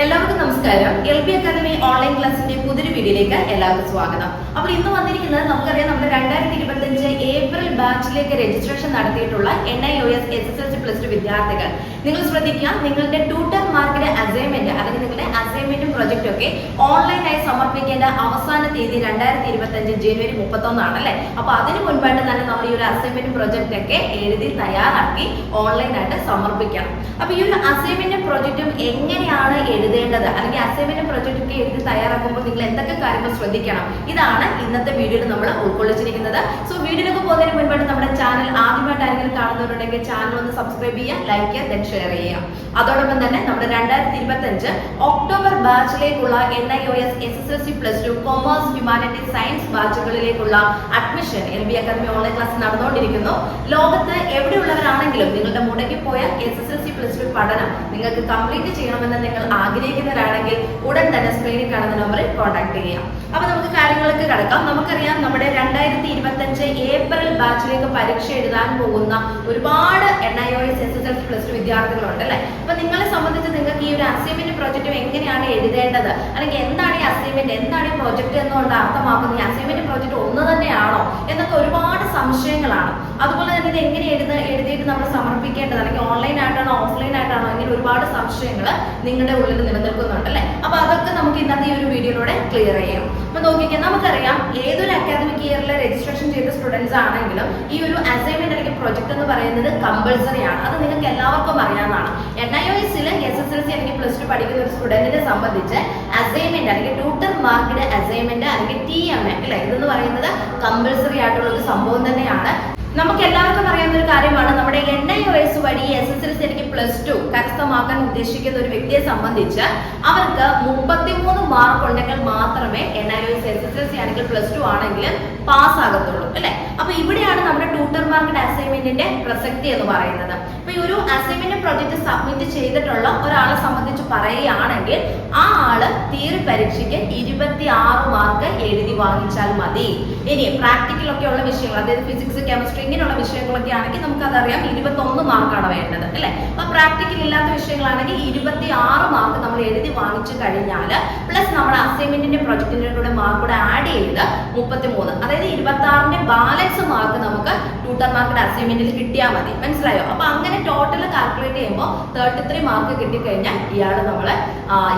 എല്ലാവർക്കും നമസ്കാരം. LB academy online ക്ലാസിന്റെ പുതിയൊരു വീഡിയോയിലേക്ക് എല്ലാവർക്കും സ്വാഗതം. അപ്പോൾ ഇന്ന് വന്നിരിക്കുന്നത് നമുക്കറിയാം, നമ്മുടെ 2025 ഏപ്രിൽ ബാച്ചിലേക്ക് രജിസ്ട്രേഷൻ നടത്തിയിട്ടുള്ള NIOS SSLC +2 വിദ്യാർത്ഥികൾ, നിങ്ങൾ ശ്രദ്ധിക്കുക, നിങ്ങളുടെ ട്യൂട്ടർ മാർക്കിന്റെ അസൈൻമെന്റ് അല്ലെങ്കിൽ നിങ്ങളുടെ അസൈൻമെന്റും പ്രൊജക്റ്റും ഒക്കെ ഓൺലൈനായി സമർപ്പിക്കേണ്ട അവസാന തീയതി 2025 ജനുവരി 31 ആണ് അല്ലേ. അപ്പൊ അതിന് മുൻപായിട്ട് തന്നെ നമ്മൾ ഈ ഒരു അസൈൻമെന്റും പ്രൊജക്റ്റ് ഒക്കെ എഴുതി തയ്യാറാക്കി ഓൺലൈനായിട്ട് സമർപ്പിക്കണം. അപ്പൊ ഈ ഒരു അസൈൻമെന്റും പ്രൊജക്റ്റും എങ്ങനെയാണ് എഴുതേണ്ടത്, അല്ലെങ്കിൽ അസൈൻമെന്റ് പ്രൊജക്റ്റ് ഒക്കെ എഴുതി തയ്യാറാക്കുമ്പോൾ നിങ്ങൾ എന്തൊക്കെ കാര്യങ്ങൾ ശ്രദ്ധിക്കണം, ഇതാണ് ഇന്നത്തെ വീഡിയോയിൽ നമ്മൾ ഉൾക്കൊള്ളിച്ചിരിക്കുന്നത്. സോ വീഡിയോയിലേക്ക് പോകുന്നതിന് മുൻപായിട്ട് നമ്മുടെ ചാനൽ ആദ്യമായിട്ട് ആരെങ്കിലും കാണുന്നവരുണ്ടെങ്കിൽ ചാനൽ ഒന്ന് സബ്സ്ക്രൈബ് ചെയ്യുക, ലൈക്ക് ചെയ്യുക, ദെൻ ഷെയർ ചെയ്യുക. അതോടൊപ്പം തന്നെ നമ്മുടെ 2025 ഒക്ടോബർ ബാച്ചിലേക്കുള്ള NIOS SSLC +2 commerce, humanities, science ബാച്ചുകളിലേക്കുള്ള admission LB academy online class നടന്നുകൊണ്ടിരിക്കുന്നു. ലോകത്ത് എവിടെയുള്ളവരാണെങ്കിലും നിങ്ങളുടെ മുടങ്ങിപ്പോയ SSLC +2 പഠനം നിങ്ങൾക്ക് കംപ്ലീറ്റ് ചെയ്യണമെന്ന് നിങ്ങൾ ആഗ്രഹിക്കുന്നവരാണെങ്കിൽ ഉടൻ തന്നെ സ്ക്രീനിൽ കാണുന്ന നമ്പറിൽ കോൺടാക്ട് ചെയ്യാം. അപ്പൊ നമുക്ക് കാര്യങ്ങൾക്ക് കടക്കാം. നമുക്കറിയാം, നമ്മുടെ 2025 ഏപ്രിൽ ബാച്ചിലേക്ക് പരീക്ഷ എഴുതാൻ പോകുന്ന ഒരുപാട് NIOS SSLC +2 വിദ്യാർത്ഥികളുണ്ട് അല്ലെ. അപ്പൊ നിങ്ങളെ സംബന്ധിച്ച് നിങ്ങൾക്ക് ഈ ഒരു അസൈൻമെന്റ് പ്രോജക്റ്റ് എങ്ങനെയാണ് എഴുതേണ്ടത്, അല്ലെങ്കിൽ എന്താണ് ഈ അസൈൻമെന്റ്, എന്താണ് ഈ പ്രോജക്റ്റ് എന്നുകൊണ്ട് അർത്ഥമാക്കുന്നത്, ഈ അസൈൻമെന്റ് പ്രോജക്റ്റ് ഒന്ന് തന്നെയാണോ എന്നൊക്കെ ഒരുപാട് സംശയങ്ങളാണ്. അതുപോലെ തന്നെ ഇത് എങ്ങനെ എഴുതിയിട്ട് നമ്മൾ സമർപ്പിക്കേണ്ടത്, അല്ലെങ്കിൽ ഓൺലൈൻ ആയിട്ടാണോ ഓഫ്ലൈൻ ആയിട്ടാണോ, അങ്ങനെ ഒരുപാട് സംശയങ്ങൾ നിങ്ങളുടെ ഉള്ളിൽ നിലനിൽക്കുന്നുണ്ട് അല്ലെ. അപ്പൊ അതൊക്കെ നമുക്ക് ഇന്നത്തെ ഈ ഒരു വീഡിയോയിലൂടെ ക്ലിയർ ചെയ്യാം. അപ്പൊ നോക്കിക്കാൻ, നമുക്കറിയാം ഏതൊരു അക്കാദമിക് ഇയറിൽ രജിസ്ട്രേഷൻ ചെയ്ത സ്റ്റുഡൻസ് ആണെങ്കിലും ഈ ഒരു അസൈൻമെന്റ് അല്ലെങ്കിൽ പ്രൊജക്ട് എന്ന് പറയുന്നത് കമ്പൾസറി ആണ്. അത് നിങ്ങൾക്ക് എല്ലാവർക്കും അറിയാവുന്നതാണ്. NIOSൽ SSLC അല്ലെങ്കിൽ +2 പഠിക്കുന്ന ഒരു സ്റ്റുഡന്റിനെ സംബന്ധിച്ച് അസൈൻമെന്റ് അല്ലെങ്കിൽ ട്യൂട്ടർ മാർക്കിന്റെ അസൈൻമെന്റ് അല്ലെങ്കിൽ TMA അല്ലെ, ഇതെന്ന് പറയുന്നത് കമ്പൾസറി ആയിട്ടുള്ള ഒരു സംഭവം തന്നെയാണ്. നമുക്ക് എല്ലാവർക്കും അറിയാവുന്ന ഒരു കാര്യമാണ്, നമ്മുടെ NIOS വഴി SSLC അല്ലെങ്കിൽ +2 കരസ്ഥമാക്കാൻ ഉദ്ദേശിക്കുന്ന ഒരു വ്യക്തിയെ സംബന്ധിച്ച് അവർക്ക് 33 മാർക്ക് ഉണ്ടെങ്കിൽ മാത്രമേ NIOS SSLC ആണെങ്കിൽ +2 ആണെങ്കിൽ പാസ് ആകത്തുള്ളൂ അല്ലെ. അപ്പൊ ഇവിടെയാണ് നമ്മുടെ ട്യൂട്ടർ മാർക്കിന്റെ അസൈൻമെന്റിന്റെ പ്രസക്തി എന്ന് പറയുന്നത്. അപ്പൊ ഈ ഒരു അസൈൻമെന്റ് പ്രൊജക്ട് സബ്മിറ്റ് ചെയ്തിട്ടുള്ള ഒരാളെ സംബന്ധിച്ച് പറയുകയാണെങ്കിൽ ആ ആള് തിയറി പരീക്ഷയ്ക്ക് 26 മാർക്ക് എഴുതി വാങ്ങിച്ചാൽ മതി. ഇനി പ്രാക്ടിക്കൽ ഒക്കെ ഉള്ള വിഷയങ്ങൾ, അതായത് ഫിസിക്സ്, കെമിസ്ട്രി ഇങ്ങനെയുള്ള വിഷയങ്ങളൊക്കെ ആണെങ്കിൽ നമുക്കതറിയാം 21 മാർക്കാണ് വേണ്ടത് അല്ലെ. അപ്പൊ പ്രാക്ടിക്കൽ ഇല്ലാത്ത വിഷയങ്ങളാണെങ്കിൽ 26 മാർക്ക് നമ്മൾ എഴുതി വാങ്ങിച്ചു കഴിഞ്ഞാൽ പ്ലസ് നമ്മുടെ അസൈൻമെന്റിന്റെ പ്രൊജക്ടിന്റെ കൂടെ മാർക്ക് കൂടെ ആഡ് ചെയ്ത് 33, അതായത് 26ന്റെ ബാലൻസ് മാർക്ക് നമുക്ക് ട്യൂട്ടർ മാർക്കിന്റെ അസൈൻമെന്റിൽ കിട്ടിയാൽ മതി. മനസ്സിലായോ? അപ്പൊ അങ്ങനെ ടോട്ടൽ കാൽക്കുലേറ്റ് ചെയ്യുമ്പോൾ 33 മാർക്ക് കിട്ടിക്കഴിഞ്ഞാൽ ഇയാൾ നമ്മള്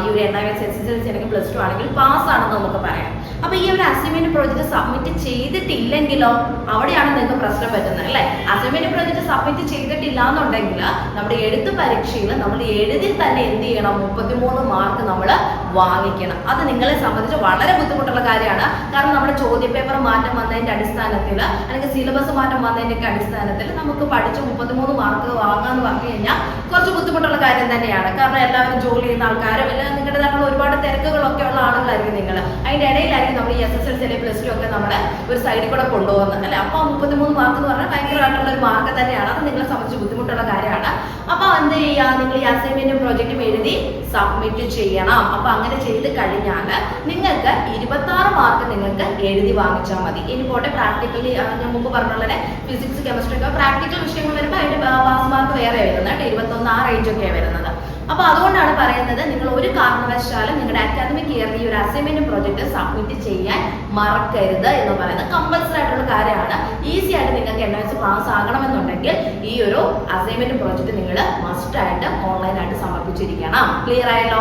ഈ ഒരു NIOS SSLC അല്ലെങ്കിൽ +2 ആണെങ്കിൽ പാസ് ആണെന്ന് നമുക്ക് പറയാം. അപ്പൊ ഈ ഒരു അസൈൻമെന്റ് പ്രോജക്ട് സബ്മിറ്റ് ചെയ്തിട്ടില്ലെങ്കിലോ അവിടെയാണ് നിങ്ങൾക്ക് പ്രശ്നം പറ്റുന്നത് അല്ലെ. അസൈൻമെന്റ് പ്രോജക്ട് സബ്മിറ്റ് ചെയ്തിട്ടില്ല എന്നുണ്ടെങ്കിൽ നമ്മുടെ എഴുത്ത് പരീക്ഷയിൽ നമ്മൾ എഴുതി തന്നെ എന്ത് ചെയ്യണം, 33 മാർക്ക് നമ്മൾ വാങ്ങിക്കണം. അത് നിങ്ങളെ സംബന്ധിച്ച് വളരെ ബുദ്ധിമുട്ടുള്ള കാര്യമാണ്. കാരണം നമ്മുടെ ചോദ്യപേപ്പർ മാറ്റം വന്നതിന്റെ അടിസ്ഥാനത്തിൽ അല്ലെങ്കിൽ സിലബസ് മാറ്റം വന്നതിന്റെ അടിസ്ഥാനത്തിൽ നമുക്ക് പഠിച്ച് 33 മാർക്ക് വാങ്ങാന്ന് പറഞ്ഞു കഴിഞ്ഞാൽ കുറച്ച് ബുദ്ധിമുട്ടുള്ള കാര്യം തന്നെയാണ്. കാരണം എല്ലാവരും ജോലി ചെയ്യുന്ന ആൾക്കാരും എല്ലാം നിങ്ങളുടേതായിട്ടുള്ള ഒരുപാട് തിരക്കുകളൊക്കെ ഉള്ള ആളുകളായിരിക്കും നിങ്ങൾ. അതിന്റെ ഇടയിലായിരിക്കും നമ്മൾ ഈ SSLC അല്ലെങ്കിൽ +2 ഒക്കെ നമ്മുടെ ഒരു സൈഡിൽ കൂടെ കൊണ്ടുപോകുന്നത് അല്ലെ. അപ്പൊ 33 മാർക്ക് എന്ന് പറഞ്ഞാൽ ഭയങ്കരമായിട്ടുള്ള ഒരു മാർക്ക് തന്നെയാണ്. അത് നിങ്ങളെ സംബന്ധിച്ച് ബുദ്ധിമുട്ടുള്ള കാര്യമാണ്. അപ്പൊ എന്ത് ചെയ്യുക, നിങ്ങൾ ഈ അസൈൻമെന്റും പ്രൊജക്റ്റും എഴുതി സബ്മിറ്റ് ചെയ്യണം. അപ്പൊ അങ്ങനെ ചെയ്ത് കഴിഞ്ഞാൽ നിങ്ങൾക്ക് 26 മാർക്ക് നിങ്ങൾക്ക് എഴുതി വാങ്ങിച്ചാൽ മതി. ഇനി പോട്ടെ, പ്രാക്ടിക്കലി ഞാൻ മുമ്പ് പറഞ്ഞുള്ള ഫിസിക്സ്, കെമിസ്ട്രി ഒക്കെ പ്രാക്ടിക്കൽ വിഷയങ്ങൾ വരുമ്പോൾ അതിന്റെ പാസ് മാർക്ക് വേറെ വരുന്നത് 21 ആ റേഞ്ച് ഒക്കെ വരുന്നത്. അപ്പൊ അതുകൊണ്ടാണ് പറയുന്നത്, നിങ്ങൾ ഒരു കാരണവശാലും നിങ്ങളുടെ അക്കാദമിക് ഇയറിൽ ഈ ഒരു അസൈൻമെന്റ് പ്രോജക്റ്റ് സബ്മിറ്റ് ചെയ്യാൻ മറക്കരുത് എന്ന് പറയുന്നത് കമ്പൽസറി ആയിട്ടുള്ള കാര്യമാണ്. ഈസി ആയിട്ട് നിങ്ങൾക്ക് NIOS പാസ് ആകണമെന്നുണ്ടെങ്കിൽ ഈ ഒരു അസൈൻമെന്റ് പ്രോജക്റ്റ് നിങ്ങൾ മസ്റ്റ് ആയിട്ട് ഓൺലൈനായിട്ട് സമർപ്പിച്ചിരിക്കണം. ക്ലിയർ ആയല്ലോ?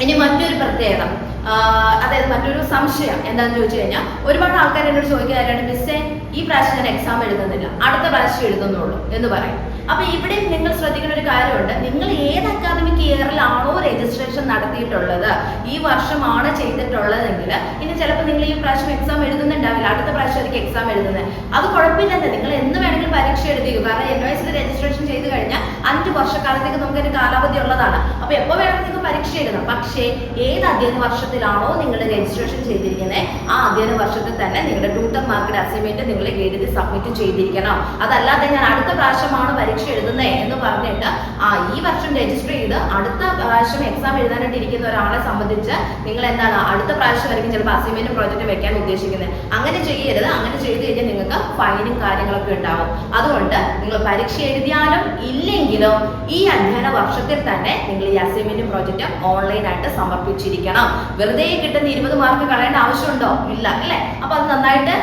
ഇനി മറ്റൊരു പ്രത്യേകത, അതായത് മറ്റൊരു സംശയം എന്താണെന്ന് ചോദിച്ചു കഴിഞ്ഞാൽ, ഒരുപാട് ആൾക്കാർ എന്നോട് ചോദിക്കാറുണ്ട്, മിസ്സേ ഈ പ്രാവശ്യം ഞാൻ എക്സാം എഴുതുന്നില്ല, അടുത്ത പ്രാവശ്യം എഴുതുന്നുള്ളൂ എന്ന് പറയും. അപ്പൊ ഇവിടെ നിങ്ങൾ ശ്രദ്ധിക്കുന്ന ഒരു കാര്യമുണ്ട്, നിങ്ങൾ ഏത് അക്കാദമിക് ഇയറിലാണോ രജിസ്ട്രേഷൻ നടത്തിയിട്ടുള്ളത്, ഈ വർഷമാണ് ചെയ്തിട്ടുള്ളതെങ്കിൽ ഇനി ചിലപ്പോൾ നിങ്ങൾ ഈ പ്രാവശ്യം എക്സാം എഴുതുന്നുണ്ടാവില്ല, അടുത്ത പ്രാവശ്യമായിരിക്കും എക്സാം എഴുതുന്നത്. അത് കുഴപ്പമില്ലെന്ന്, നിങ്ങൾ എന്ന് വേണമെങ്കിലും പരീക്ഷ എഴുതിയോ. കാരണം NIOSൽ രജിസ്ട്രേഷൻ ചെയ്ത് കഴിഞ്ഞാൽ 5 വർഷക്കാലത്തേക്ക് നമുക്ക് ഒരു കാലാവധി ഉള്ളതാണ്. അപ്പൊ എപ്പോൾ വേണമെങ്കിൽ നിങ്ങൾക്ക് പരീക്ഷ എഴുതാം. പക്ഷേ ഏത് അധ്യയന വർഷത്തിലാണോ നിങ്ങൾ രജിസ്ട്രേഷൻ ചെയ്തിരിക്കുന്നത് ആ അധ്യയന വർഷത്തിൽ തന്നെ നിങ്ങളുടെ ട്യൂട്ടർ മാർക്കിന്റെ അസൈൻമെന്റ് നിങ്ങൾ എഴുതി സബ്മിറ്റ് ചെയ്തിരിക്കണം. അതല്ലാതെ ഞാൻ അടുത്ത പ്രാവശ്യമാണ് പരീക്ഷ എഴുതുന്നത് എന്ന് പറഞ്ഞിട്ട് ഈ വർഷം രജിസ്റ്റർ ചെയ്ത് അടുത്ത പ്രാവശ്യം എക്സാം എഴുതാനായിട്ട് ഇരിക്കുന്ന ഒരാളെ സംബന്ധിച്ച് നിങ്ങൾ എന്താണ് അടുത്ത പ്രാവശ്യം ആയിരിക്കും ചിലപ്പോൾ അസൈൻമെന്റ് പ്രോജക്റ്റ് വെക്കാൻ ഉദ്ദേശിക്കുന്നത്. അങ്ങനെ ചെയ്യരുത്. അങ്ങനെ ചെയ്ത് കഴിഞ്ഞാൽ നിങ്ങൾക്ക് ഫൈനും കാര്യങ്ങളൊക്കെ ഉണ്ടാവും. അതുകൊണ്ട് നിങ്ങൾ പരീക്ഷ എഴുതിയാലും ഇല്ലെങ്കിലും ഈ അധ്യയന വർഷത്തിൽ തന്നെ നിങ്ങൾ ഈ അസൈൻമെന്റ് പ്രോജക്റ്റ് ഓൺലൈൻ ആയിട്ട് സമർപ്പിച്ചിരിക്കണം. വെറുതെ കിട്ടുന്ന 20 മാർക്ക് കളയേണ്ട ആവശ്യമുണ്ടോ? ഇല്ല അല്ലേ? അപ്പൊ അത് നന്നായിട്ട്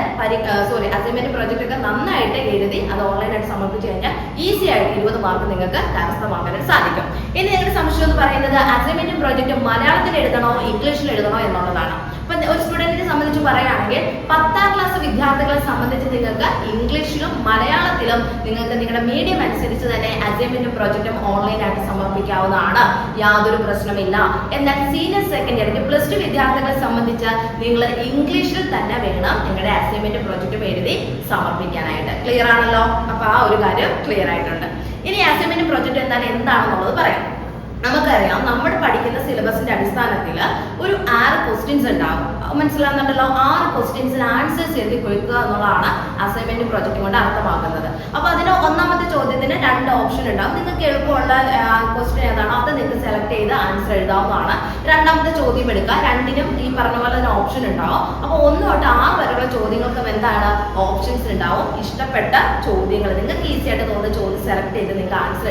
അസൈൻമെന്റ് പ്രോജക്റ്റ് ഒക്കെ നന്നായിട്ട് എഴുതി അത് ഓൺലൈനായിട്ട് സമർപ്പിച്ചു കഴിഞ്ഞാൽ ഈസി ആയിട്ട് 20 മാർക്ക് നിങ്ങൾക്ക് കരസ്ഥമാക്കാൻ സാധിക്കും. ഇനി നിങ്ങളുടെ സംശയം എന്ന് പറയുന്നത് അസൈൻമെന്റ് പ്രോജക്റ്റ് മലയാളത്തിൽ എഴുതണോ ഇംഗ്ലീഷിൽ എഴുതണോ എന്നുള്ളതാണ്. അപ്പൊ ഒരു സ്റ്റുഡന്റിനെ സംബന്ധിച്ച് പറയുകയാണെങ്കിൽ 10ാം ക്ലാസ് വിദ്യാർത്ഥികളെ സംബന്ധിച്ച് നിങ്ങൾക്ക് ഇംഗ്ലീഷിലും മലയാളത്തിലും നിങ്ങൾക്ക് നിങ്ങളുടെ മീഡിയം അനുസരിച്ച് തന്നെ അസൈൻമെന്റ് പ്രോജക്റ്റും ഓൺലൈനായിട്ട് സമർപ്പിക്കാവുന്നതാണ്. യാതൊരു പ്രശ്നമില്ല. എന്നാൽ സീനിയർ സെക്കൻഡ് ഇയർ പ്ലസ് 2 വിദ്യാർത്ഥികളെ സംബന്ധിച്ച് നിങ്ങൾ ഇംഗ്ലീഷിൽ തന്നെ വേണം നിങ്ങളുടെ അസൈൻമെന്റ് പ്രോജക്റ്റും എഴുതി സമർപ്പിക്കാനായിട്ട്. ക്ലിയർ ആണല്ലോ? അപ്പൊ ആ ഒരു കാര്യം ക്ലിയർ ആയിട്ടുണ്ട്. ഇനി അസൈൻമെന്റ് പ്രോജക്റ്റ് എന്നാൽ എന്താണെന്നുള്ളത് പറയാം. നമുക്കറിയാം നമ്മൾ പഠിക്കുന്ന സിലബസിന്റെ അടിസ്ഥാനത്തിൽ ഒരു 6 ക്വസ്റ്റ്യൻസ് ഉണ്ടാവും. മനസ്സിലാകുന്നുണ്ടല്ലോ? 6 ക്വസ്റ്റ്യൻസിന് ആൻസേഴ്സ് എഴുതി കൊടുക്കുക എന്നുള്ളതാണ് അസൈൻമെന്റ് പ്രോജക്റ്റ് കൊണ്ട് അർത്ഥമാക്കുന്നത്. അപ്പൊ അതിന് ഒന്നാമത്തെ ചോദ്യത്തിന് 2 ഓപ്ഷൻ ഉണ്ടാവും. നിങ്ങൾക്ക് എളുപ്പമുള്ള ക്വസ്റ്റ്യൻ ഏതാണോ അത് നിങ്ങൾക്ക് സെലക്ട് ചെയ്ത് ആൻസർ എഴുതാവുന്നതാണ്. രണ്ടാമത്തെ ചോദ്യം എടുക്കുക. രണ്ടിനും ഈ പറഞ്ഞ പോലെ തന്നെ ഓപ്ഷൻ ഉണ്ടാവും. അപ്പൊ 1 തൊട്ട് 6 വരെയുള്ള ചോദ്യങ്ങൾക്കും എന്താണ് ഓപ്ഷൻസ് ഉണ്ടാവും. ഇഷ്ടപ്പെട്ട ചോദ്യങ്ങൾ നിങ്ങൾക്ക് ഈസി ആയിട്ട് തോന്നുന്ന ചോദ്യം സെലക്ട് ചെയ്ത് നിങ്ങൾക്ക് ആൻസർ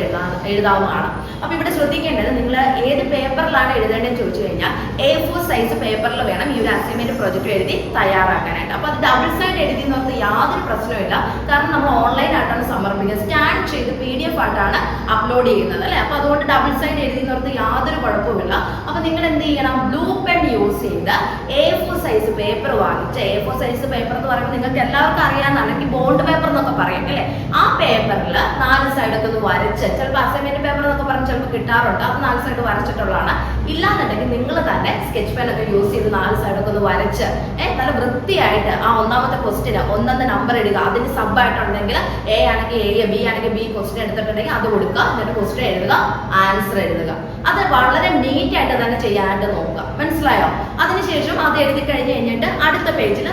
എഴുതാവുന്നതാണ്. അപ്പൊ ഇവിടെ ശ്രദ്ധിക്കേണ്ടത് നിങ്ങൾ ഏത് പേപ്പറിലാണ് എഴുതേണ്ടതെന്ന് ചോദിച്ചു കഴിഞ്ഞാൽ A4 സൈസ് പേപ്പറിൽ വേണം ഈ ഒരു അസൈൻമെന്റ് പ്രോജക്റ്റ് എഴുതി തയ്യാറാക്കാനായിട്ട്. അപ്പൊ അത് ഡബിൾ സൈഡ് എഴുതി നോക്കി യാതൊരു പ്രശ്നമില്ല. കാരണം നമ്മൾ ഓൺലൈൻ ആയിട്ടാണ് സമർപ്പിക്കുന്നത്. സ്കാൻ ചെയ്ത് PDF ആയിട്ടാണ് അപ്ലോഡ് ചെയ്യുന്നത് അല്ലെ? അപ്പൊ അതുകൊണ്ട് ഡബിൾ സൈഡ് എഴുതി നോക്കി യാതൊരു കുഴപ്പമില്ല. അപ്പൊ നിങ്ങൾ എന്ത് ചെയ്യണം? ബ്ലൂ പെൻ യൂസ് ചെയ്ത് A4 സൈസ് പേപ്പർ വാങ്ങിച്ച്, A4 സൈസ് പേപ്പർ എന്ന് പറയുമ്പോൾ നിങ്ങൾക്ക് എല്ലാവർക്കും അറിയാവുന്ന, അല്ലെങ്കിൽ ബോണ്ട് പേപ്പർ എന്നൊക്കെ പറയും അല്ലെ? ആ പേപ്പറിൽ 4 സൈഡൊക്കെ ഒന്ന് വരച്ച്, ചിലപ്പോൾ അസൈൻമെന്റ് പേപ്പർ എന്നൊക്കെ പറഞ്ഞ് ചിലപ്പോൾ കിട്ടാറുണ്ട്. അത് 4 സൈഡ് വരച്ചിട്ടുള്ളതാണ്. ഇല്ലാന്നുണ്ടെങ്കിൽ നിങ്ങൾ തന്നെ സ്കെച്ച് പെൻ ഒക്കെ യൂസ് ചെയ്ത് 4 സൈഡൊക്കെ ഒന്ന് വരച്ച് നല്ല വൃത്തിയായിട്ട് ആ ഒന്നാമത്തെ ക്വസ്റ്റിന് 1 നമ്പർ ഇടുക. അതിന് സബ് ആയിട്ടുണ്ടെങ്കിൽ A ആണെങ്കിൽ A, B ആണെങ്കിൽ B ക്വസ്റ്റ്യൻ എടുത്തിട്ടുണ്ടെങ്കിൽ അത് കൊടുക്കുക. എന്നിട്ട് ക്വസ്റ്റ്യൻ എഴുതുക, ആൻസർ എഴുതുക. അത് വളരെ നീറ്റ് ആയിട്ട് തന്നെ ചെയ്യാനായിട്ട് നോക്കുക. മനസ്സിലായോ? അതിനുശേഷം അത് എഴുതി കഴിഞ്ഞിട്ട് അടുത്ത പേജ് എന്ന്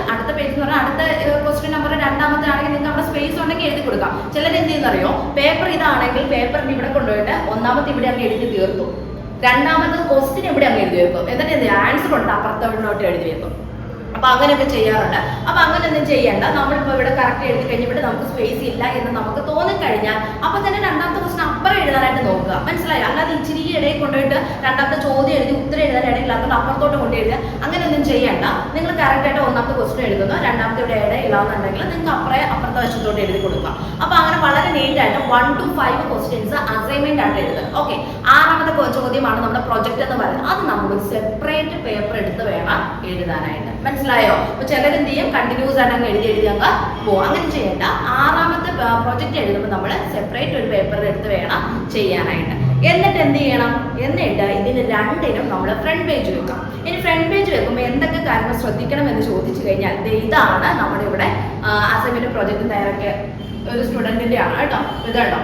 പറഞ്ഞാൽ അടുത്ത ക്വസ്റ്റ്യൻ നമ്പർ 2ാമത്തെ ആണെങ്കിൽ നിങ്ങൾക്ക് അവിടെ സ്പേസ് ഉണ്ടെങ്കിൽ എഴുതി കൊടുക്കാം. ചിലർ എന്ത് ചെയ്യുന്നറിയോ? പേപ്പർ ഇതാണെങ്കിൽ പേപ്പറിന് ഇവിടെ കൊണ്ടുപോയിട്ട് 1ാമത്തെ ഇവിടെ അങ്ങ് എഴുതി തീർത്തു, 2ാമത്തെ ക്വസ്റ്റ്യൻ ഇവിടെ അങ്ങ് എഴുതി വെക്കും. എന്നിട്ട് എന്ത് ആൻസർ ഉണ്ട് അപ്പുറത്തോട്ട് എഴുതി വെക്കും. അപ്പൊ അങ്ങനെയൊക്കെ ചെയ്യാറുണ്ട്. അപ്പൊ അങ്ങനെയൊന്നും ചെയ്യണ്ട. നമ്മളിപ്പോ ഇവിടെ കറക്റ്റ് എഴുതി കഴിഞ്ഞിട്ട് നമുക്ക് സ്പേസ് ഇല്ല എന്ന് നമുക്ക് തോന്നിക്കഴിഞ്ഞാൽ അപ്പൊ തന്നെ 2ാമത്തെ ക്വസ്റ്റ്യൻ അപ്പുറം എഴുതാനായിട്ട് നോക്കുക. മനസ്സിലായോ? അല്ലാതെ ഇച്ചിരി ഇടയിൽ കൊണ്ടുപോയിട്ട് 2ാമത്തെ ചോദ്യം എഴുതി ഉത്തരം എഴുതാൻ ഇടയില്ലാത്തത് അപ്പുറത്തോട്ട് കൊണ്ടെഴുതുക, അങ്ങനെയൊന്നും ചെയ്യണ്ട. നിങ്ങൾ കറക്റ്റ് ആയിട്ട് 1ാമത്തെ ക്വസ്റ്റ്യൻ എഴുതുന്നു, 2ാമത്തെ ഇവിടെ ഇടയില്ലാന്നുണ്ടെങ്കിൽ നിങ്ങൾക്ക് അപ്പുറത്തെ വശത്തോട്ട് എഴുതി കൊടുക്കുക. അപ്പൊ അങ്ങനെ വളരെ നീറ്റ് ആയിട്ട് 1 to 5 ക്വസ്റ്റ്യൻസ് അസൈൻമെന്റ് ആയിട്ട് എഴുതുക. ഓക്കെ. 6ാമത്തെ ചോദ്യമാണ് നമ്മുടെ പ്രൊജക്ട് എന്ന് പറയുന്നത്. അത് നമ്മൾ സെപ്പറേറ്റ് പേപ്പർ എടുത്ത് വേണം എഴുതാനായിട്ട്. മനസ്സിലായോ? അപ്പൊ ചിലരെന്ത് ചെയ്യും? കണ്ടിന്യൂസ് ആയിട്ട് അങ്ങ് എഴുതി അങ്ങ് പോകും. അങ്ങനെ ചെയ്യേണ്ട. 6ാമത്തെ പ്രൊജക്ട് എഴുതുമ്പോൾ നമ്മൾ സെപ്പറേറ്റ് ഒരു പേപ്പറിൽ എടുത്ത് വേണം ചെയ്യാനായിട്ട്. എന്നിട്ട് എന്ത് ചെയ്യണം? എന്നിട്ട് ഇതിന് 2നും നമ്മൾ ഫ്രണ്ട് പേജ് വെക്കാം. ഇനി ഫ്രണ്ട് പേജ് വെക്കുമ്പോൾ എന്തൊക്കെ കാര്യങ്ങൾ ശ്രദ്ധിക്കണം എന്ന് ചോദിച്ചു കഴിഞ്ഞാൽ ഇതാണ് നമ്മുടെ ഇവിടെ അസൈൻമെന്റ് പ്രൊജക്ട് തയ്യാറാക്കിയ ഒരു സ്റ്റുഡന്റിന്റെ ആണ് കേട്ടോ. ഇതുണ്ടോ?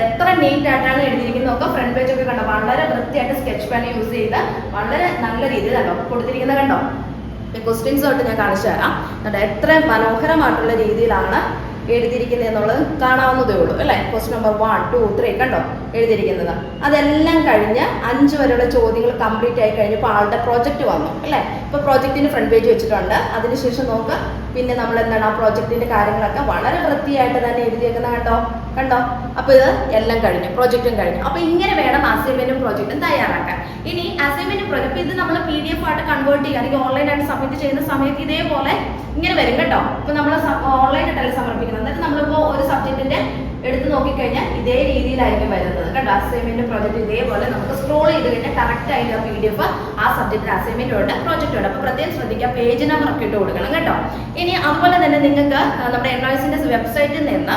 എത്ര നീറ്റ് ആയിട്ടാണ് എഴുതിയിരിക്കുന്നതൊക്കെ ഫ്രണ്ട് പേജ് ഒക്കെ കണ്ടോ? വളരെ വൃത്തിയായിട്ട് സ്കെച്ച് പെൻ യൂസ് ചെയ്ത് വളരെ നല്ല രീതിയിൽ കണ്ടോ കൊടുത്തിരിക്കുന്നത് കണ്ടോ? ക്വസ്റ്റ്യൻസ് തൊട്ട് ഞാൻ കാണിച്ചു തരാം. എത്ര മനോഹരമായിട്ടുള്ള രീതിയിലാണ് എഴുതിയിരിക്കുന്നത് എന്നുള്ളത് കാണാവുന്നതേ ഉള്ളൂ അല്ലേ? ക്വസ്റ്റ്യൻ നമ്പർ 1, 2, 3 കണ്ടോ എഴുതിയിരിക്കുന്നത്. അതെല്ലാം കഴിഞ്ഞ് 5 വരെയുള്ള ചോദ്യങ്ങൾ കംപ്ലീറ്റ് ആയി കഴിഞ്ഞപ്പോൾ ആളുടെ പ്രൊജക്റ്റ് വന്നു അല്ലേ? ഇപ്പൊ പ്രൊജക്റ്റിന് ഫ്രണ്ട് പേജ് വെച്ചിട്ടുണ്ട്. അതിനുശേഷം നോക്കുക പിന്നെ നമ്മൾ എന്താണ് ആ പ്രോജക്റ്റിന്റെ കാര്യങ്ങളൊക്കെ വളരെ വൃത്തിയായിട്ട് തന്നെ എഴുതിയേക്കുന്ന കണ്ടോ. അപ്പൊ ഇത് എല്ലാം കഴിഞ്ഞു, പ്രോജക്റ്റും കഴിഞ്ഞു. അപ്പൊ ഇങ്ങനെ വേണം അസൈൻമെന്റും പ്രോജക്റ്റും തയ്യാറാക്കാൻ. ഇനി അസൈൻമെന്റ് പ്രോജക്റ്റ് ഇത് നമ്മൾ PDF ആയിട്ട് കൺവേർട്ട് ചെയ്യുക, അല്ലെങ്കിൽ ഓൺലൈനായിട്ട് സബ്മിറ്റ് ചെയ്യുന്ന സമയത്ത് ഇതേപോലെ ഇങ്ങനെ വരും കേട്ടോ. ഇപ്പൊ നമ്മൾ ഓൺലൈനായിട്ടല്ല സമർപ്പിക്കുന്നത്. എന്നിട്ട് നമ്മളിപ്പോ ഒരു സബ്ജക്റ്റിന്റെ എടുത്ത് നോക്കിക്കഴിഞ്ഞാൽ ഇതേ രീതിയിലായിരിക്കും വരുന്നത് കേട്ടോ. അസൈൻമെന്റ് പ്രോജക്റ്റ് ഇതേപോലെ നമുക്ക് സ്ക്രോൾ ചെയ്ത് കഴിഞ്ഞാൽ കറക്റ്റ് ആയിട്ട് PDF ആ സബ്ജക്റ്റിന്റെ അസൈൻമെന്റ് ഉണ്ട്, പ്രോജക്റ്റ് ഉണ്ട്. അപ്പൊ പ്രത്യേകം ശ്രദ്ധിക്കുക, പേജ് നമ്പർ ഒക്കെ ഇട്ട് കൊടുക്കണം കേട്ടോ. ഇനി അതുപോലെ തന്നെ നിങ്ങൾക്ക് നമ്മുടെ NIOSന്റെ വെബ്സൈറ്റിൽ നിന്ന്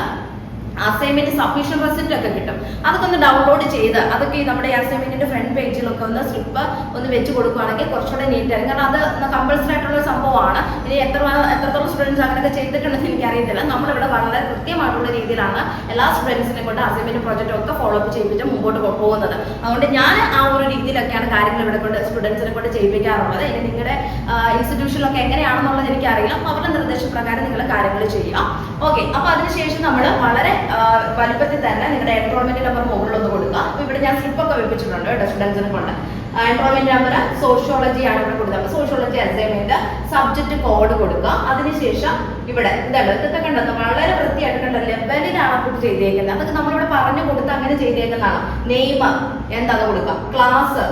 അസൈൻമെന്റ് സബ്മിഷൻ റെസിപ്റ്റ് ഒക്കെ കിട്ടും. അതൊക്കെ ഒന്ന് ഡൗൺലോഡ് ചെയ്ത് അതൊക്കെ നമ്മുടെ അസൈൻമെന്റിന്റെ ഫ്രണ്ട് പേജിലൊക്കെ ഒന്ന് സ്ലിപ്പ് ഒന്ന് വെച്ച് കൊടുക്കുകയാണെങ്കിൽ കുറച്ചുകൂടെ നീറ്റ് ആയിരിക്കും. കാരണം അത് കമ്പൾസറി ആയിട്ടുള്ള സംഭവമാണ്. ഇനി എത്രത്തോളം സ്റ്റുഡൻസ് അങ്ങനെയൊക്കെ ചെയ്തിട്ടുണ്ടെന്ന് എനിക്കറിയത്തില്ല. നമ്മളിവിടെ വളരെ കൃത്യമായിട്ടുള്ള രീതിയിലാണ് എല്ലാ സ്റ്റുഡൻസിനെ കൊണ്ട് അസൈൻമെന്റ് പ്രോജക്റ്റ് ഒക്കെ ഫോളോ അപ്പ് ചെയ്യിപ്പിച്ച് മുമ്പോട്ട് പോകുന്നത്. അതുകൊണ്ട് ഞാൻ ആ ഒരു രീതിയിലൊക്കെയാണ് കാര്യങ്ങൾ ഇവിടെ കൊണ്ട് സ്റ്റുഡൻസിനെ കൊണ്ട് ചെയ്യിപ്പിക്കാറുള്ളത്. ഇനി നിങ്ങളുടെ ഇൻസ്റ്റിറ്റ്യൂഷനിലൊക്കെ എങ്ങനെയാണെന്നുള്ളത് എനിക്കറിയില്ല. അപ്പോൾ അവരുടെ നിർദ്ദേശപ്രകാരം നിങ്ങൾ കാര്യങ്ങൾ ചെയ്യുക. ഓക്കെ. അപ്പോൾ അതിനുശേഷം നമ്മൾ വളരെ വലുപ്പത്തിൽ തന്നെ നിങ്ങളുടെ എൻറോൾമെന്റ് നമ്പർ മുകളിലൊന്ന് കൊടുക്കുക. അപ്പൊ ഇവിടെ ഞാൻ സ്ലിപ്പൊക്കെ വെപ്പിച്ചിട്ടുണ്ട് കേട്ടോ സ്റ്റുഡൻസിനെ കൊണ്ട്. എൻറോൾമെന്റ് നമ്പർ സോഷ്യോളജി ആണ് ഇവിടെ കൊടുത്തത്. അപ്പൊ സോഷ്യോളജി അസൈൻമെന്റ് സബ്ജക്ട് കോഡ് കൊടുക്കുക. അതിനുശേഷം ഇവിടെ ഇതൊക്കെ കണ്ടോ വളരെ വൃത്തിയായിട്ട് കണ്ടോ ലെവലിലാണ് അപ്ലോഡ് ചെയ്തേക്കുന്നത്. അതൊക്കെ നമ്മളിവിടെ പറഞ്ഞു കൊടുത്ത് അങ്ങനെ ചെയ്തേക്കുന്നതാണ്. നെയിം എന്താന്ന് കൊടുക്കുക, ക്ലാസ്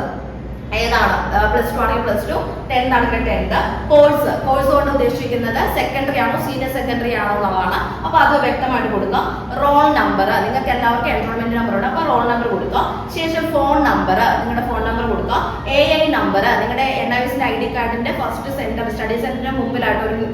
ഏതാണ് പ്ലസ് ടു ആണെങ്കിൽ പ്ലസ് ടു, 10th ആണെങ്കിൽ 10th. കോഴ്സ് കൊണ്ട് ഉദ്ദേശിക്കുന്നത് സെക്കൻഡറി ആണോ സീനിയർ സെക്കൻഡറി ആണോ എന്നുള്ളതാണ്. അപ്പൊ അത് വ്യക്തമായിട്ട് കൊടുക്കുക. റോൾ നമ്പർ, നിങ്ങൾക്ക് എല്ലാവർക്കും എൻറോൾമെന്റ് നമ്പർ ഉണ്ട്, അപ്പൊ റോൾ നമ്പർ കൊടുക്കുക. ശേഷം ഫോൺ നമ്പർ, നിങ്ങളുടെ ഫോൺ നമ്പർ കൊടുക്കുക. AI നമ്പർ, നിങ്ങളുടെ NIOS ID കാർഡിന്റെ ഫസ്റ്റ് സെന്റർ സ്റ്റഡി സെന്ററിന് മുമ്പിലായിട്ട് ഒരു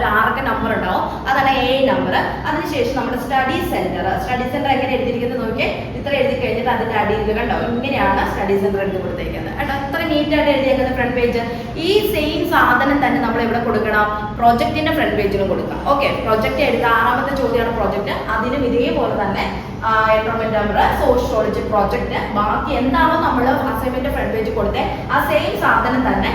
6 നമ്പർ ഉണ്ടാവും, അതാണ് AI നമ്പർ. അതിനുശേഷം നമ്മുടെ സ്റ്റഡി സെന്റർ എങ്ങനെ എഴുതിയിരിക്കുന്നത് നോക്കിയേ. ഇത്ര എഴുതി കഴിഞ്ഞിട്ട് അതിന്റെ അടിയിൽ കണ്ടോ ഇങ്ങനെയാണ് സ്റ്റഡി സെന്റർ എഴുതി കൊടുത്തേക്കുന്നത് കേട്ടോ. അത്ര നീറ്റായിട്ട് എഴുതിയേക്കുന്ന ഫ്രണ്ട് പേജ്. ഈ സെയിം സാധനം തന്നെ നമ്മൾ എവിടെ കൊടുക്കണം? പ്രൊജക്ടിന്റെ ഫ്രണ്ട് പേജിലും കൊടുക്കാം. ഓക്കെ, പ്രൊജക്ട് എഴുതുക. 6ാമത്തെ ചോദ്യമാണ് പ്രൊജക്ട്. അതിനും ഇതേപോലെ തന്നെ എൻറോൾമെന്റ് നമ്പർ, സോഷ്യോളജി പ്രൊജക്ട്, ബാക്കി എന്താണോ നമ്മൾ അസൈൻമെന്റ് ഫ്രണ്ട് പേജ് കൊടുത്തേ ആ സെയിം സാധനം തന്നെ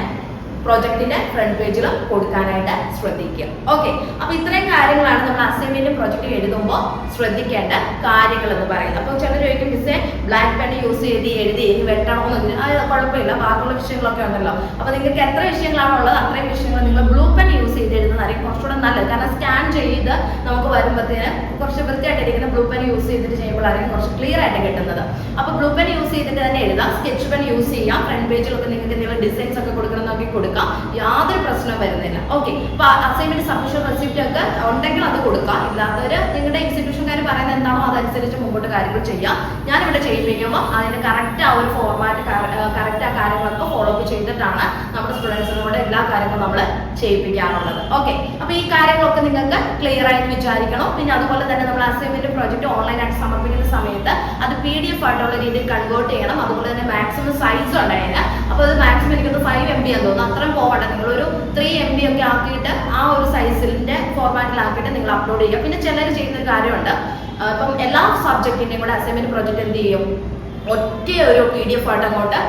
പ്രൊജക്ടിന്റെ ഫ്രണ്ട് പേജിലും കൊടുക്കാനായിട്ട് ശ്രദ്ധിക്കുക. ഓക്കെ, അപ്പൊ ഇത്രയും കാര്യങ്ങളാണ് നമ്മൾ അസൈൻമെന്റ് പ്രൊജക്ട് എഴുതുമ്പോൾ ശ്രദ്ധിക്കേണ്ട കാര്യങ്ങൾ എന്ന് പറയുന്നത്. അപ്പൊ ചിലർ ചോദിക്കും മിസ്സേ ബ്ലാക്ക് പെൻ യൂസ് ചെയ്ത് എഴുതി ഇനി വെട്ടണമെന്ന്. അത് കുഴപ്പമില്ല, ബാക്കിയുള്ള വിഷയങ്ങളൊക്കെ ഉണ്ടല്ലോ. അപ്പൊ നിങ്ങൾക്ക് എത്ര വിഷയങ്ങളാണുള്ളത് അത്രയും വിഷയങ്ങൾ നിങ്ങൾ ബ്ലൂ പെൻ യൂസ് ചെയ്ത് എഴുതുന്നതായിരിക്കും കുറച്ചുകൂടെ നല്ലത്. കാരണം സ്കാൻ ചെയ്ത് നമുക്ക് വരുമ്പോഴത്തേന് കുറച്ച് വൃത്തിയായിട്ട് ഇരിക്കുന്ന ബ്ലൂ പെൻ യൂസ് ചെയ്തിട്ട് ചെയ്യുമ്പോഴായിരിക്കും കുറച്ച് ക്ലിയർ ആയിട്ട് കിട്ടുന്നത്. അപ്പൊ ബ്ലൂ പെൻ യൂസ് ചെയ്തിട്ട് തന്നെ എഴുതാം. സ്കെച്ച് പെൻ യൂസ് ചെയ്യാം. ഫ്രണ്ട് പേജിലൊക്കെ നിങ്ങൾക്ക് എന്തെങ്കിലും ഡിസൈൻസ് ഒക്കെ കൊടുക്കണമെന്നൊക്കെ കൊടുക്കാം, യാതൊരു പ്രശ്നവും വരുന്നില്ല. ഓക്കെ, അപ്പൊ അസൈൻമെന്റ് സബ്മിഷൻ റെസിപ്റ്റ് ഒക്കെ ഉണ്ടെങ്കിൽ അത് കൊടുക്കാം. ഇല്ലാത്തവര് നിങ്ങളുടെ ഇൻസ്റ്റിറ്റ്യൂഷൻകാർ പറയുന്നത് എന്താണോ അതനുസരിച്ച് മുമ്പോട്ട് കാര്യങ്ങൾ ചെയ്യാം. ഞാനിവിടെ ചെയ്യിപ്പിക്കുമ്പോൾ അതിന് കറക്റ്റ് ആ ഒരു ഫോർമാറ്റ് കറക്റ്റ് ആ കാര്യങ്ങളൊക്കെ ഫോളോ അപ്പ് ചെയ്തിട്ടാണ് നമ്മുടെ സ്റ്റുഡൻസിനോട് എല്ലാ കാര്യങ്ങളും നമ്മൾ ചെയ്യിപ്പിക്കാറുള്ളത്. ഓക്കെ, അപ്പൊ ഈ കാര്യങ്ങളൊക്കെ നിങ്ങൾക്ക് ക്ലിയർ ആയിട്ട് വിചാരിക്കണം. പിന്നെ അതുപോലെ തന്നെ നമ്മൾ അസൈൻമെന്റ് പ്രോജക്റ്റ് ഓൺലൈനായിട്ട് സമർപ്പിക്കുന്ന സമയത്ത് അത് PDF ആയിട്ടുള്ള രീതിയിൽ കൺവേർട്ട് ചെയ്യണം. അതുപോലെ തന്നെ മാക്സിമം സൈസ് ഉണ്ടായിരുന്നു. അപ്പൊ അത് മാക്സിമം എനിക്കൊന്ന് 5 MB എന്ന് തോന്നുന്നു, അത്രയും പോകട്ടെ. നിങ്ങളൊരു 3 MB ഒക്കെ ആക്കിയിട്ട് ആ ഒരു സൈസിന്റെ ഫോർമാറ്റിലാക്കിയിട്ട് നിങ്ങൾ അപ്ലോഡ് ചെയ്യുക. പിന്നെ ചിലർ ചെയ്യുന്നൊരു കാര്യമുണ്ട്, ഇപ്പം എല്ലാ സബ്ജക്റ്റിന്റെയും കൂടെ അസൈൻമെന്റ് പ്രോജക്റ്റ് എന്ത് ചെയ്യും, ഒറ്റ ഒരു PDF ആയിട്ട് അങ്ങോട്ട്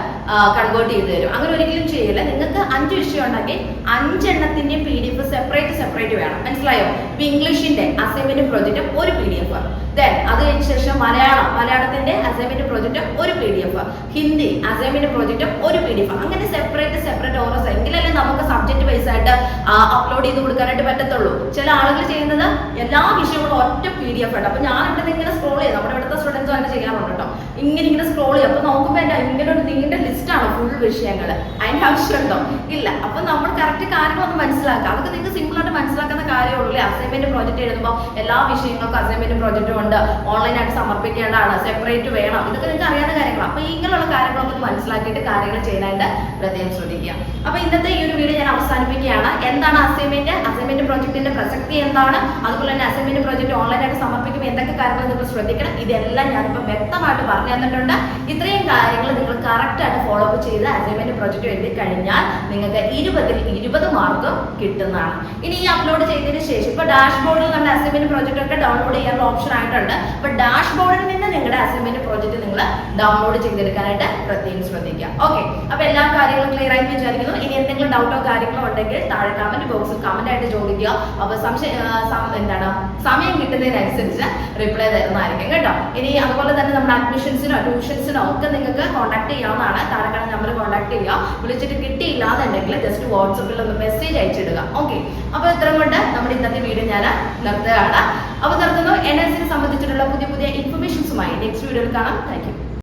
കൺവേർട്ട് ചെയ്ത് തരും. അങ്ങനെ ഒരിക്കലും ചെയ്യില്ല. നിങ്ങൾക്ക് 5 വിഷയം ഉണ്ടെങ്കിൽ 5 എണ്ണത്തിന്റെയും PDF സെപ്പറേറ്റ് വേണം. മനസ്സിലായോ? ഇപ്പൊ ഇംഗ്ലീഷിന്റെ അസൈൻമെന്റ് പ്രോജക്റ്റ് ഒരു PDF, ദെൻ അത് കഴിഞ്ഞ ശേഷം മലയാളത്തിന്റെ അസൈൻമെന്റ് പ്രോജക്റ്റ് ഒരു PDF, ഹിന്ദി അസൈൻമെന്റ് പ്രോജക്റ്റ് ഒരു PDF, അങ്ങനെ സെപ്പറേറ്റ് ഓരോ എങ്കിലല്ലേ നമുക്ക് സബ്ജക്ട് ബേസ് ആയിട്ട് അപ്ലോഡ് ചെയ്ത് കൊടുക്കാനായിട്ട് പറ്റത്തുള്ളൂ. ചില ആളുകൾ ചെയ്യുന്നത് എല്ലാ വിഷയങ്ങളും ഒറ്റ PDF ആണ്. അപ്പൊ ഞാൻ ഇവിടെ ഇങ്ങനെ സ്ക്രോൾ ചെയ്ത് നമ്മുടെ ഇവിടുത്തെ സ്റ്റുഡൻസ് തന്നെ ചെയ്യാറുണ്ട് കേട്ടോ. ഇങ്ങനെ സ്ക്രോൾ ചെയ്യും. അപ്പൊ നോക്കുമ്പോ ഇങ്ങനെ ഒരു നീണ്ട ലിസ്റ്റാണ് ഫുൾ വിഷയങ്ങൾ. അതിന്റെ ആവശ്യമുണ്ടോ? ഇല്ല. അപ്പൊ നമ്മൾ കറക്റ്റ് കാര്യങ്ങളൊന്ന് മനസ്സിലാക്കുക. അതൊക്കെ നിങ്ങൾക്ക് സിമ്പിൾ ആയിട്ട് മനസ്സിലാക്കുന്ന കാര്യമുള്ളൂ. അസൈൻമെന്റ് പ്രോജക്റ്റ് എഴുതുമ്പോൾ എല്ലാ വിഷയങ്ങൾക്കും അസൈൻമെന്റ് പ്രോജക്റ്റ് ഉണ്ട്, ഓൺലൈനായിട്ട് സമർപ്പിക്കേണ്ടതാണ്, സെപ്പറേറ്റ് വേണം, ഇതൊക്കെ നിങ്ങൾക്ക് അറിയാവുന്ന കാര്യങ്ങളാണ്. അപ്പൊ ഇങ്ങനെയുള്ള കാര്യങ്ങളൊക്കെ മനസ്സിലാക്കിയിട്ട് കാര്യങ്ങൾ ചെയ്യാനായിട്ട് പ്രത്യേകം ശ്രദ്ധിക്കുക. അപ്പൊ ഇന്നത്തെ ഈ ഒരു വീഡിയോ ഞാൻ അവസാനിപ്പിക്കുകയാണ്. എന്താണ് അസൈൻമെന്റ് പ്രോജക്റ്റിന്റെ പ്രസക്തി എന്താണ്, അതുപോലെ തന്നെ അസൈൻമെന്റ് പ്രോജക്റ്റ് ഓൺലൈനായിട്ട് സമർപ്പിക്കുമ്പോൾ എന്തൊക്കെ കാര്യങ്ങൾ നിങ്ങൾ ശ്രദ്ധിക്കണം, ഇതെല്ലാം ഞാനിപ്പോൾ വ്യക്തമായിട്ട് പറഞ്ഞു തന്നിട്ടുണ്ട്. ഇത്രയും കാര്യങ്ങൾ നിങ്ങൾ കറക്റ്റ് ആയിട്ട് ഫോളോ അപ്പ് ചെയ്ത് അസൈൻമെന്റ് പ്രോജക്റ്റ് എഴുതി കഴിഞ്ഞാൽ നിങ്ങൾക്ക് 20ൽ 20 മാർക്ക് കിട്ടുന്നതാണ്. ഇനി ഈ അപ്ലോഡ് ചെയ്തതിന് ശേഷം ഇപ്പൊ ഡാഷ്ബോർഡിൽ നമ്മുടെ അസൈൻമെന്റ് പ്രോജക്റ്റ് ഒക്കെ ഡൗൺലോഡ് ചെയ്യാനുള്ള ഓപ്ഷൻ ആയിട്ടുണ്ട്. അപ്പൊ ഡാഷ്ബോർഡിൽ നിന്ന് നിങ്ങളുടെ അസൈൻമെന്റ് പ്രോജക്റ്റ് നിങ്ങൾ ഡൗൺലോഡ് ചെയ്തെടുക്കാനായിട്ട് പ്രത്യേകം ശ്രദ്ധിക്കുക. ഓക്കെ, അപ്പൊ എല്ലാ കാര്യങ്ങളും ക്ലിയർ ആയിട്ട് വിചാരിക്കുന്നു. ഇനി എന്തെങ്കിലും ഡൗട്ടോ കാര്യങ്ങളോ ഉണ്ടെങ്കിൽ താഴെ കമന്റ് ബോക്സിൽ കമന്റ് ആയിട്ട് ചോദിക്കുക. അപ്പൊ സമയം കിട്ടുന്നതിനനുസരിച്ച് റിപ്ലൈ തരുന്നതായിരിക്കും കേട്ടോ. ഇനി അതുപോലെ തന്നെ നമ്മുടെ അഡ്മിഷൻസിനോ ട്യൂഷൻസിനോ ഒക്കെ നിങ്ങൾക്ക് കോൺടാക്ട് ചെയ്യാവുന്നതാണ്. താഴെ നമ്പർ കോൺടാക്ട് ചെയ്യുക. വിളിച്ചിട്ട് കിട്ടിയില്ലാന്നുണ്ടെങ്കിൽ ജസ്റ്റ് വാട്സപ്പിൽ ഒന്ന് മെസ്സേജ് അയച്ചിടുക. ഓക്കെ, അപ്പൊ ഇത്രയും കൊണ്ട് നമ്മുടെ ഇന്നത്തെ വീഡിയോ ഞാൻ നിർത്തുകയാണ്. അപ്പൊ നിർത്തുന്നു. NIOS സംബന്ധിച്ചിട്ടുള്ള പുതിയ ഇൻഫർമേഷൻസുമായി നെക്സ്റ്റ് വീഡിയോയിൽ കാണാം. Thank you.